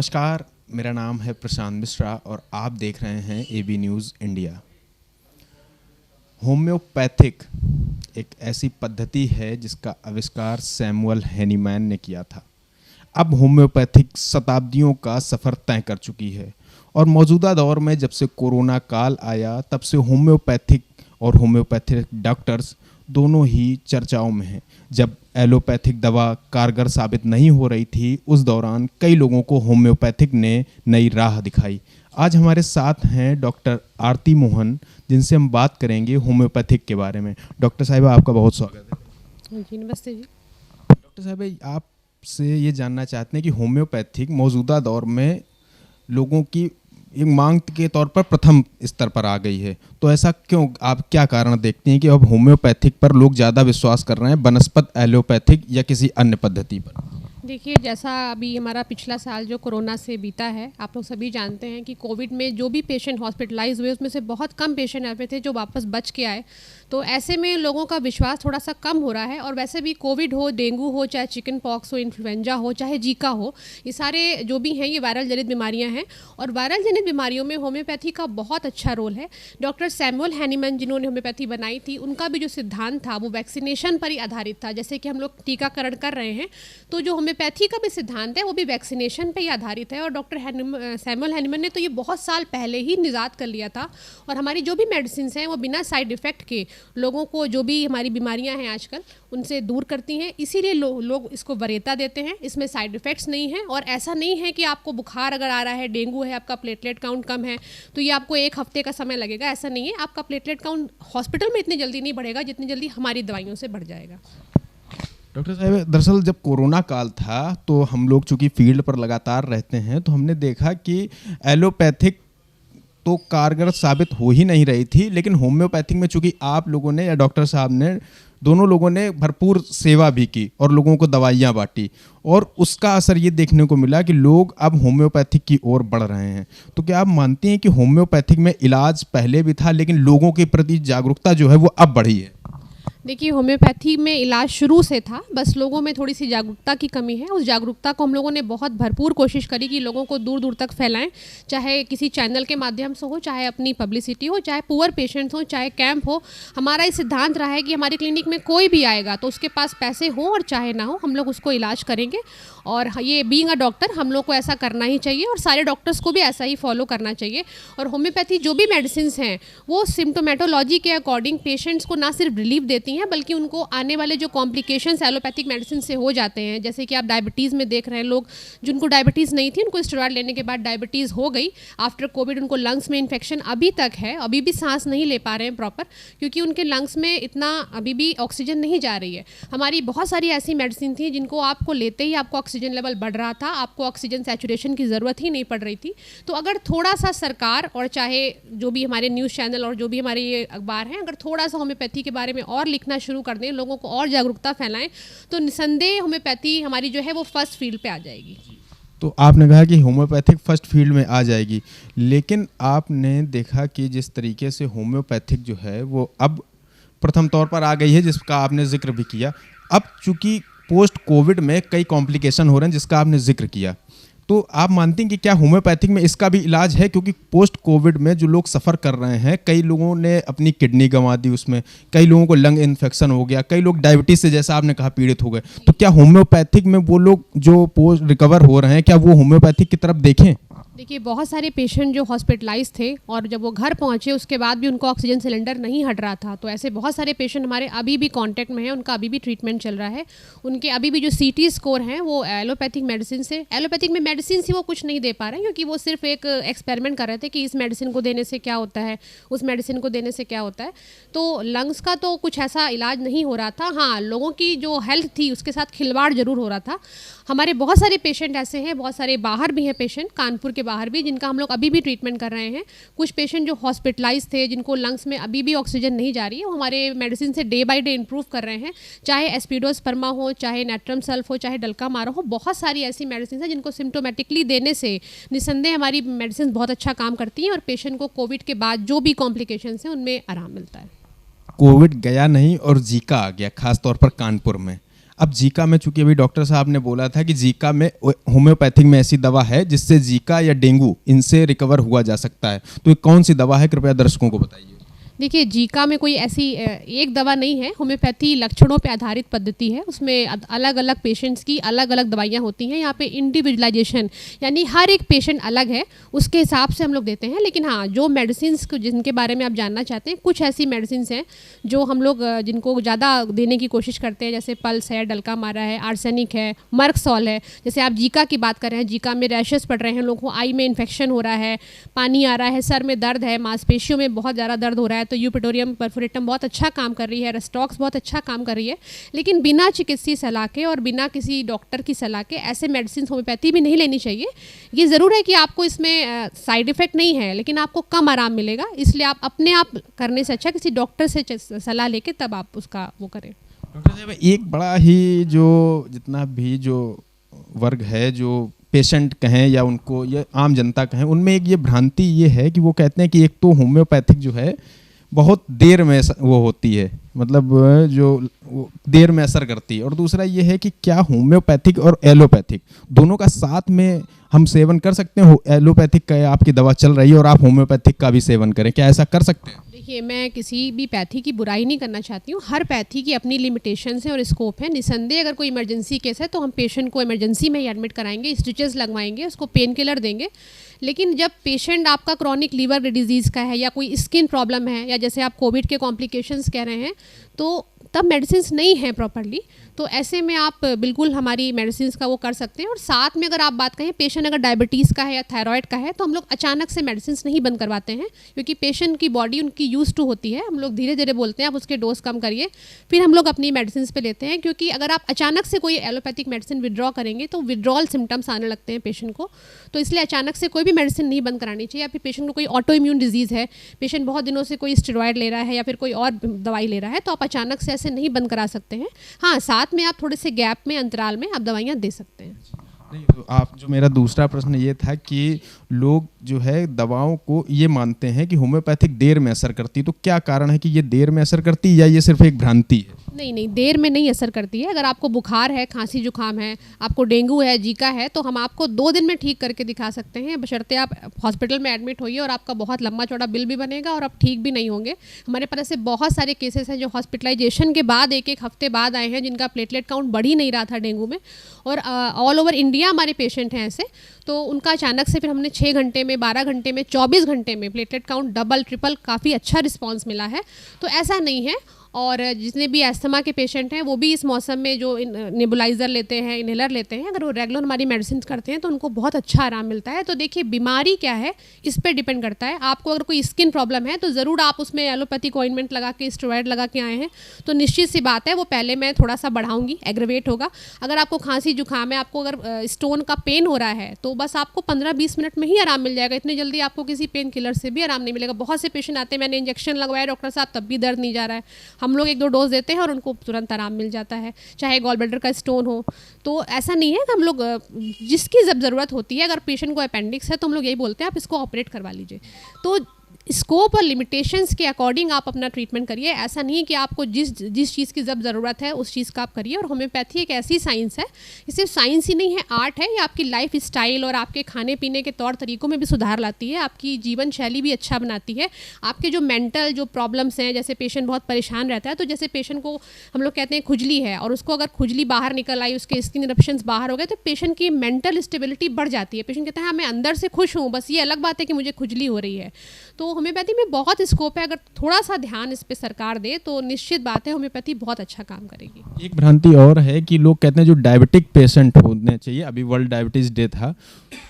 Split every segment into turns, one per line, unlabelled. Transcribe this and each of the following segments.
नमस्कार, मेरा नाम है प्रशांत मिश्रा और आप देख रहे हैं एबी न्यूज़ इंडिया। होम्योपैथिक एक ऐसी पद्धति है जिसका आविष्कार सैमुअल हैनीमैन ने किया था। अब होम्योपैथिक शताब्दियों का सफ़र तय कर चुकी है और मौजूदा दौर में जब से कोरोना काल आया तब से होम्योपैथिक और होम्योपैथिक डॉक्टर्स दोनों ही चर्चाओं में हैं। जब एलोपैथिक दवा कारगर साबित नहीं हो रही थी उस दौरान कई लोगों को होम्योपैथिक ने नई राह दिखाई। आज हमारे साथ हैं डॉक्टर आरती मोहन, जिनसे हम बात करेंगे होम्योपैथिक के बारे में। डॉक्टर साहिबा, आपका बहुत स्वागत है।
जी नमस्ते जी।
डॉक्टर साहिबा, आपसे ये जानना चाहते हैं कि होम्योपैथिक मौजूदा दौर में लोगों की एक मांग के तौर पर प्रथम स्तर पर आ गई है, तो ऐसा क्यों? आप क्या कारण देखते हैं कि अब होम्योपैथिक पर लोग ज़्यादा विश्वास कर रहे हैं बनस्पत एलोपैथिक या किसी अन्य पद्धति पर?
देखिए, जैसा अभी हमारा पिछला साल जो कोरोना से बीता है, आप लोग सभी जानते हैं कि कोविड में जो भी पेशेंट हॉस्पिटलाइज हुए उसमें से बहुत कम पेशेंट ऐसे थे जो वापस बच के आए। तो ऐसे में लोगों का विश्वास थोड़ा सा कम हो रहा है। और वैसे भी कोविड हो, डेंगू हो, चाहे चिकन पॉक्स हो, इन्फ्लुएंजा हो, चाहे जीका हो, ये सारे जो भी हैं ये वायरल जनित बीमारियां हैं। और वायरल जनित बीमारियों में होम्योपैथी का बहुत अच्छा रोल है। डॉक्टर सैमुअल हैनीमैन जिन्होंने होम्योपैथी बनाई थी, उनका भी जो सिद्धांत था वो वैक्सीनेशन पर ही आधारित था। जैसे कि हम लोग टीकाकरण कर रहे हैं, तो जो होम्योपैथी का भी सिद्धांत है वो भी वैक्सीनेशन पे ही आधारित है। और डॉक्टर सैमुअल हैनीमैन ने तो ये बहुत साल पहले ही निजात कर लिया था। और हमारी जो भी मेडिसिन हैं वो बिना साइड इफ़ेक्ट के लोगों को जो भी हमारी बीमारियां हैं आजकल उनसे दूर करती हैं। इसीलिए लोग इसको वरीयता देते हैं। इसमें साइड इफ़ेक्ट्स नहीं हैं। और ऐसा नहीं है कि आपको बुखार अगर आ रहा है, डेंगू है, आपका प्लेटलेट काउंट कम है तो ये आपको एक हफ्ते का समय लगेगा। ऐसा नहीं है। आपका प्लेटलेट काउंट हॉस्पिटल में इतनी जल्दी नहीं बढ़ेगा जितनी जल्दी हमारी दवाइयों से बढ़ जाएगा।
डॉक्टर साहब, दरअसल जब कोरोना काल था तो हम लोग चूँकि फील्ड पर लगातार रहते हैं तो हमने देखा कि एलोपैथिक तो कारगर साबित हो ही नहीं रही थी, लेकिन होम्योपैथिक में चूँकि आप लोगों ने या डॉक्टर साहब ने दोनों लोगों ने भरपूर सेवा भी की और लोगों को दवाइयाँ बांटी और उसका असर ये देखने को मिला कि लोग अब होम्योपैथिक की ओर बढ़ रहे हैं। तो क्या आप मानती हैं कि होम्योपैथिक में इलाज पहले भी था लेकिन लोगों के प्रति जागरूकता जो है वो अब बढ़ी है?
देखिए, होम्योपैथी में इलाज शुरू से था, बस लोगों में थोड़ी सी जागरूकता की कमी है। उस जागरूकता को हम लोगों ने बहुत भरपूर कोशिश करी कि लोगों को दूर दूर तक फैलाएं, चाहे किसी चैनल के माध्यम से हो, चाहे अपनी पब्लिसिटी हो, चाहे पुअर पेशेंट्स हो, चाहे कैंप हो। हमारा ये सिद्धांत रहा है कि हमारी क्लिनिक में कोई भी आएगा तो उसके पास पैसे हो और चाहे ना हो, हम लोग उसको इलाज करेंगे। और ये बीइंग अ डॉक्टर हम लोग को ऐसा करना ही चाहिए और सारे डॉक्टर्स को भी ऐसा ही फॉलो करना चाहिए। और होम्योपैथी जो भी मेडिसिन हैं वो सिम्टोमेटोलॉजी के अकॉर्डिंग पेशेंट्स को ना सिर्फ रिलीफ देती हैं बल्कि उनको आने वाले जो कॉम्प्लिकेशंस एलोपैथिक मेडिसिन से हो जाते हैं, जैसे कि आप डायबिटीज़ में देख रहे हैं, लोग जिनको डायबिटीज़ नहीं थी उनको स्टेरॉइड लेने के बाद डायबिटीज़ हो गई। आफ्टर कोविड उनको लंग्स में इन्फेक्शन अभी तक है, अभी भी सांस नहीं ले पा रहे हैं प्रॉपर, क्योंकि उनके लंग्स में इतना अभी भी ऑक्सीजन नहीं जा रही है। हमारी बहुत सारी ऐसी मेडिसिन थी जिनको आपको लेते ही आपको ऑक्सीजन लेवल बढ़ रहा था, आपको ऑक्सीजन सैचुरेशन की ज़रूरत ही नहीं पड़ रही थी। तो अगर थोड़ा सा सरकार और चाहे जो भी हमारे न्यूज़ चैनल और जो भी हमारे ये अखबार हैं, अगर थोड़ा सा होम्योपैथी के बारे में और लिखना शुरू कर दें, लोगों को और जागरूकता फैलाएं, तो निसंदेह होम्योपैथी हमारी जो है वो फर्स्ट फील्ड पे आ जाएगी।
तो आपने कहा कि होम्योपैथिक फर्स्ट फील्ड में आ जाएगी, लेकिन आपने देखा कि जिस तरीके से होम्योपैथिक जो है वो अब प्रथम तौर पर आ गई है, जिसका आपने जिक्र भी किया। अब चूंकि पोस्ट कोविड में कई कॉम्प्लिकेशन हो रहे हैं जिसका आपने जिक्र किया, तो आप मानती हैं कि क्या होम्योपैथिक में इसका भी इलाज है? क्योंकि पोस्ट कोविड में जो लोग सफ़र कर रहे हैं, कई लोगों ने अपनी किडनी गंवा दी, उसमें कई लोगों को लंग इन्फेक्शन हो गया, कई लोग डायबिटीज़ से जैसा आपने कहा पीड़ित हो गए। तो क्या होम्योपैथिक में वो लोग जो पोस्ट रिकवर हो रहे हैं क्या वो होम्योपैथिक की तरफ देखें?
देखिए, बहुत सारे पेशेंट जो हॉस्पिटलाइज थे और जब वो घर पहुंचे उसके बाद भी उनको ऑक्सीजन सिलेंडर नहीं हट रहा था, तो ऐसे बहुत सारे पेशेंट हमारे अभी भी कांटेक्ट में हैं, उनका अभी भी ट्रीटमेंट चल रहा है। उनके अभी भी जो सीटी स्कोर हैं वो एलोपैथिक मेडिसिन से, एलोपैथिक में मेडिसिन से वो कुछ नहीं दे पा रहे हैं, क्योंकि वो सिर्फ एक एक्सपेरिमेंट कर रहे थे कि इस मेडिसिन को देने से क्या होता है, उस मेडिसिन को देने से क्या होता है। तो लंग्स का तो कुछ ऐसा इलाज नहीं हो रहा था। हाँ, लोगों की जो हेल्थ थी उसके साथ खिलवाड़ जरूर हो रहा था। हमारे बहुत सारे पेशेंट ऐसे हैं, बहुत सारे बाहर भी हैं पेशेंट, कानपुर के बाहर भी, जिनका हम लोग अभी भी ट्रीटमेंट कर रहे हैं। कुछ पेशेंट जो हॉस्पिटलाइज थे, जिनको लंग्स में अभी भी ऑक्सीजन नहीं जा रही है, वो हमारे मेडिसिन से डे बाय डे इंप्रूव कर रहे हैं। चाहे एस्पिडोस्पर्मा हो, चाहे नेट्रम सल्फ हो, चाहे डल्कामारो हो, बहुत सारी ऐसी मेडिसिन है जिनको सिम्टोमेटिकली देने से निसंदेह हमारी मेडिसिन बहुत अच्छा काम करती हैं और पेशेंट को कोविड के बाद जो भी कॉम्प्लिकेशन हैं उनमें आराम मिलता है।
कोविड गया नहीं और जीका आ गया, खास तौर पर कानपुर में। अब जीका में, चूंकि अभी डॉक्टर साहब ने बोला था कि जीका में होम्योपैथिक में ऐसी दवा है जिससे जीका या डेंगू इनसे रिकवर हुआ जा सकता है, तो ये कौन सी दवा है, कृपया दर्शकों को बताइए।
देखिए, जीका में कोई ऐसी एक दवा नहीं है। होम्योपैथी लक्षणों पे आधारित पद्धति है, उसमें अलग अलग पेशेंट्स की अलग अलग दवाइयाँ होती हैं। यहाँ पे इंडिविजुअलाइजेशन यानी हर एक पेशेंट अलग है, उसके हिसाब से हम लोग देते हैं। लेकिन हाँ, जो मेडिसिन जिनके बारे में आप जानना चाहते हैं, कुछ ऐसी मेडिसिन हैं जो हम लोग जिनको ज़्यादा देने की कोशिश करते हैं, जैसे पल्स है, डल्का मारा है, आर्सेनिक है, मर्कसॉल है। जैसे आप जीका की बात कर रहे हैं, जीका में रैशेस पड़ रहे हैं, लोगों को आई में इन्फेक्शन हो रहा है, पानी आ रहा है, सर में दर्द है, मांसपेशियों में बहुत ज़्यादा दर्द हो रहा है, तो यूपिटोरियम परफोरेटम बहुत अच्छा काम कर रही है, रेस्टॉक्स बहुत अच्छा काम कर रही है। लेकिन बिना चिकित्सीय सलाह के और बिना किसी डॉक्टर की सलाह के ऐसे मेडिसिन होम्योपैथी भी नहीं लेनी चाहिए। ये ज़रूर है कि आपको इसमें साइड इफ़ेक्ट नहीं है, लेकिन आपको कम आराम मिलेगा, इसलिए आप अपने आप करने से अच्छा किसी डॉक्टर से सलाह लेके तब आप उसका वो करें।
डॉक्टर साहब, एक बड़ा ही जो जितना भी जो वर्ग है, जो पेशेंट कहें या उनको ये आम जनता कहें, उनमें एक ये भ्रांति ये है कि वो कहते हैं कि एक तो होम्योपैथिक जो है बहुत देर में वो होती है, मतलब जो वो देर में असर करती है, और दूसरा ये है कि क्या होम्योपैथिक और एलोपैथिक दोनों का साथ में हम सेवन कर सकते हैं? एलोपैथिक का आपकी दवा चल रही है और आप होम्योपैथिक का भी सेवन करें, क्या ऐसा कर सकते हैं?
देखिए, मैं किसी भी पैथी की बुराई नहीं करना चाहती हूँ। हर पैथी की अपनी लिमिटेशंस हैं और स्कोप है। निसंदेह अगर कोई इमरजेंसी केस है तो हम पेशेंट को इमरजेंसी में ही एडमिट कराएंगे, स्टिचेस लगवाएंगे, उसको पेन किलर देंगे। लेकिन जब पेशेंट आपका क्रॉनिक लीवर डिजीज़ का है या कोई स्किन प्रॉब्लम है, या जैसे आप कोविड के कॉम्प्लिकेशंस कह रहे हैं, तो तब मेडिसिन नहीं है प्रॉपरली, तो ऐसे में आप बिल्कुल हमारी मेडिसिन का वो कर सकते हैं। और साथ में अगर आप बात करें, पेशेंट अगर डायबिटीज़ का है या थायराइड का है, तो हम लोग अचानक से मेडिसिन नहीं बंद करवाते हैं, क्योंकि पेशेंट की बॉडी उनकी यूज टू होती है। हम लोग धीरे धीरे बोलते हैं आप उसके डोज कम करिए, फिर हम लोग अपनी मेडिसिन पे लेते हैं। क्योंकि अगर आप अचानक से कोई एलोपैथिक मेडिसिन विड्रॉ करेंगे तो विड्रॉल सिम्टम्स आने लगते हैं पेशेंट को, तो इसलिए अचानक से कोई भी मेडिसिन नहीं बंद करानी चाहिए। या फिर पेशेंट को कोई ऑटो इम्यून डिजीज़ है, पेशेंट बहुत दिनों से कोई स्टेरॉयड ले रहा है या फिर कोई और दवाई ले रहा है, तो आप अचानक से ऐसे नहीं बंद करा सकते हैं। हाँ, साथ में आप थोड़े से गैप में, अंतराल में आप दवाइयाँ दे सकते हैं।
नहीं, तो आप जो मेरा दूसरा प्रश्न ये था कि लोग जो है दवाओं को ये मानते हैं कि होम्योपैथिक देर में असर करती है, तो क्या कारण है कि ये देर में असर करती है या ये सिर्फ एक भ्रांति है?
नहीं, देर में नहीं असर करती है। अगर आपको बुखार है, खांसी जुकाम है, आपको डेंगू है, जीका है, तो हम आपको 2 दिन में ठीक करके दिखा सकते हैं, बशर्ते आप हॉस्पिटल में एडमिट होइए और आपका बहुत लंबा चौड़ा बिल भी बनेगा और आप ठीक भी नहीं होंगे। हमारे पास ऐसे बहुत सारे केसेस हैं जो हॉस्पिटलाइजेशन के बाद 1-1 हफ्ते बाद आए हैं, जिनका प्लेटलेट काउंट बढ़ ही नहीं रहा था डेंगू में, और ऑल ओवर इंडिया हमारे पेशेंट हैं ऐसे। तो उनका अचानक से फिर हमने 6 घंटे में, 12 घंटे में, 24 घंटे में प्लेटलेट काउंट डबल ट्रिपल काफ़ी अच्छा रिस्पॉन्स मिला है। तो ऐसा नहीं है। और जितने भी अस्थमा के पेशेंट हैं वो भी इस मौसम में जो नेबुलाइज़र लेते हैं, इनहेलर लेते हैं, अगर वो रेगुलर हमारी मेडिसिन करते हैं तो उनको बहुत अच्छा आराम मिलता है। तो देखिए, बीमारी क्या है इस पर डिपेंड करता है। आपको अगर कोई स्किन प्रॉब्लम है तो ज़रूर आप उसमें एलोपैथिक ऑइंटमेंट लगा के, स्टेरॉयड लगा के आए हैं, तो निश्चित सी बात है वो पहले मैं थोड़ा सा बढ़ाऊंगी, एग्रेवेट होगा। अगर आपको खांसी जुकाम है, आपको अगर स्टोन का पेन हो रहा है, तो बस आपको 15-20 मिनट में ही आराम मिल जाएगा। इतनी जल्दी आपको किसी पेन किलर से भी आराम नहीं मिलेगा। बहुत से पेशेंट आते हैं, मैंने इंजेक्शन लगवाया डॉक्टर साहब, तब भी दर्द नहीं जा रहा है। हम लोग 1-2 डोज देते हैं और उनको तुरंत आराम मिल जाता है, चाहे गॉल ब्लैडर का स्टोन हो। तो ऐसा नहीं है कि हम लोग जिसकी जब ज़रूरत होती है, अगर पेशेंट को अपेंडिक्स है तो हम लोग यही बोलते हैं आप इसको ऑपरेट करवा लीजिए। तो स्कोप और लिमिटेशंस के अकॉर्डिंग आप अपना ट्रीटमेंट करिए। ऐसा नहीं है कि आपको जिस चीज़ की जब ज़रूरत है उस चीज़ का आप करिए। और होम्योपैथी एक ऐसी साइंस है, ये सिर्फ साइंस ही नहीं है, आर्ट है। ये आपकी लाइफ स्टाइल और आपके खाने पीने के तौर तरीक़ों में भी सुधार लाती है, आपकी जीवन शैली भी अच्छा बनाती है। आपके जो मेंटल जो प्रॉब्लम्स हैं, जैसे पेशेंट बहुत परेशान रहता है, तो जैसे पेशेंट को हम लोग कहते हैं खुजली है, और उसको अगर खुजली बाहर निकल आई, उसके स्किन इरप्शंस बाहर हो गए, तो पेशेंट की मेंटल स्टेबिलिटी बढ़ जाती है। पेशेंट कहता है हाँ, मैं अंदर से खुश हूँ, बस ये अलग बात है कि मुझे खुजली हो रही है। तो होम्योपैथी में बहुत स्कोप है। अगर थोड़ा सा ध्यान इस पे सरकार दे तो निश्चित बात है होम्योपैथी बहुत अच्छा काम करेगी।
एक भ्रांति और है कि लोग कहते हैं जो डायबिटिक पेशेंट होने चाहिए, अभी वर्ल्ड डायबिटीज़ डे था,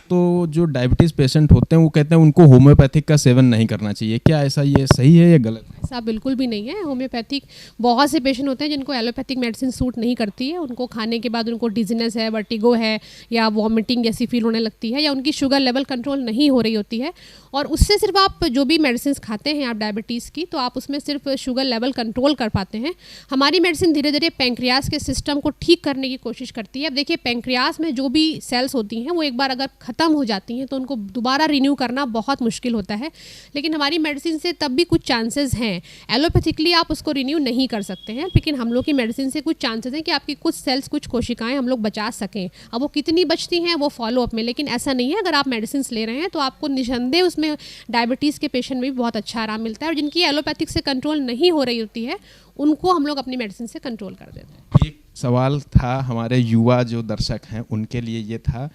तो जो डायबिटीज़ पेशेंट होते हैं वो कहते हैं उनको होम्योपैथिक का सेवन नहीं करना चाहिए। क्या ऐसा ये सही है या गलत है?
ऐसा बिल्कुल भी नहीं है। होम्योपैथिक बहुत से पेशेंट होते हैं जिनको एलोपैथिक मेडिसिन सूट नहीं करती है, उनको खाने के बाद उनको डिजीनेस है, वर्टिगो है, या वॉमिटिंग जैसी फील होने लगती है, या उनकी शुगर लेवल कंट्रोल नहीं हो रही होती है। और उससे सिर्फ आप जो भी मेडिसिन खाते हैं आप डायबिटीज़ की, तो आप उसमें सिर्फ शुगर लेवल कंट्रोल कर पाते हैं। हमारी मेडिसिन धीरे धीरे पैंक्रियाज के सिस्टम को ठीक करने की कोशिश करती है। अब देखिए, पैंक्रियाज में जो भी सेल्स होती हैं वो एक बार अगर ख़त्म हो जाती हैं तो उनको दोबारा रिन्यू करना बहुत मुश्किल होता है। लेकिन हमारी मेडिसिन से तब भी कुछ चांसेस हैं एलोपैथिकली आप उसको रिन्यू नहीं कर सकते हैं, लेकिन हम लोग की मेडिसिन से कुछ चांसेस हैं कि आपकी कुछ सेल्स, कुछ कोशिकाएं हम लोग बचा सकें। अब वो कितनी बचती हैं वो फॉलो अप में, लेकिन ऐसा नहीं है। अगर आप मेडिसिन ले रहे हैं तो आपको निसंदेह उसमें डायबिटीज़ के पेशेंट में भी बहुत अच्छा आराम मिलता है, और जिनकी एलोपैथिक से कंट्रोल नहीं हो रही होती है उनको हम लोग अपनी मेडिसिन से कंट्रोल कर देते हैं।
एक सवाल था हमारे युवा जो दर्शक हैं उनके लिए, ये था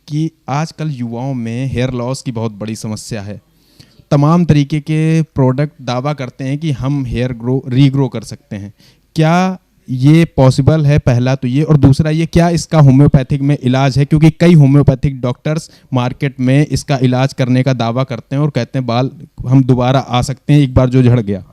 कि आजकल युवाओं में हेयर लॉस की बहुत बड़ी समस्या है। तमाम तरीके के प्रोडक्ट दावा करते हैं कि हम हेयर रीग्रो कर सकते हैं। क्या ये पॉसिबल है? पहला तो ये, और दूसरा ये, क्या इसका होम्योपैथिक में इलाज है? क्योंकि कई होम्योपैथिक डॉक्टर्स मार्केट में इसका इलाज करने का दावा करते हैं और कहते हैं बाल हम दोबारा आ सकते हैं एक बार जो झड़ गया।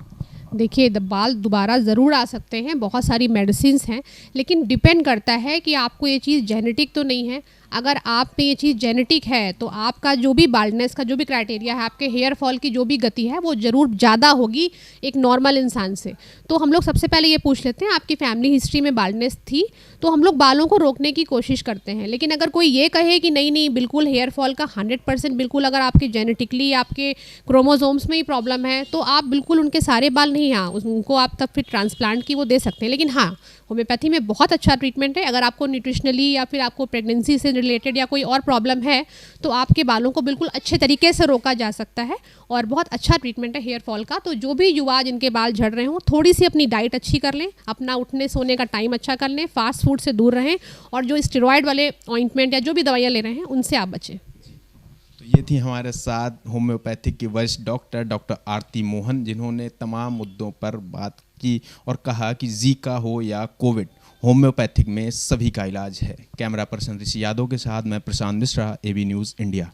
देखिए, बाल दोबारा ज़रूर आ सकते हैं, बहुत सारी मेडिसिन्स हैं, लेकिन डिपेंड करता है कि आपको ये चीज़ जेनेटिक तो नहीं है। अगर आप में ये चीज़ जेनेटिक है तो आपका जो भी बाल्डनेस का जो भी क्राइटेरिया है, आपके हेयर फॉल की जो भी गति है वो ज़रूर ज़्यादा होगी एक नॉर्मल इंसान से। तो हम लोग सबसे पहले ये पूछ लेते हैं आपकी फैमिली हिस्ट्री में बाल्डनेस थी, तो हम लोग बालों को रोकने की कोशिश करते हैं। लेकिन अगर कोई ये कहे कि नहीं नहीं बिल्कुल हेयर फॉल का 100% बिल्कुल, अगर आपके जेनेटिकली आपके क्रोमोसोम्स में ही प्रॉब्लम है तो आप बिल्कुल उनके सारे बाल नहीं, हाँ उनको आप तब फिर ट्रांसप्लांट की वो दे सकते हैं। लेकिन हाँ, होम्योपैथी में बहुत अच्छा ट्रीटमेंट है। अगर आपको न्यूट्रिशनली या फिर आपको प्रेगनेंसी से रिलेटेड या कोई और प्रॉब्लम है तो आपके बालों को बिल्कुल अच्छे तरीके से रोका जा सकता है, और बहुत अच्छा ट्रीटमेंट है हेयर फॉल का। तो जो भी युवा जिनके बाल झड़ रहे हों, थोड़ी सी अपनी डाइट अच्छी कर लें, अपना उठने सोने का टाइम अच्छा कर लें, फास्ट फूड से दूर रहें, और जो स्टेरॉयड वाले ऑइंटमेंट या जो भी दवाइयाँ ले रहे हैं उनसे आप बचें।
तो ये थी हमारे साथ होम्योपैथिक की वरिष्ठ डॉक्टर आरती मोहन, जिन्होंने तमाम मुद्दों पर बात की और कहा कि जीका हो या कोविड, होम्योपैथिक में सभी का इलाज है। कैमरा पर्सन ऋषि यादव के साथ मैं Prashant Mishra, AB news India.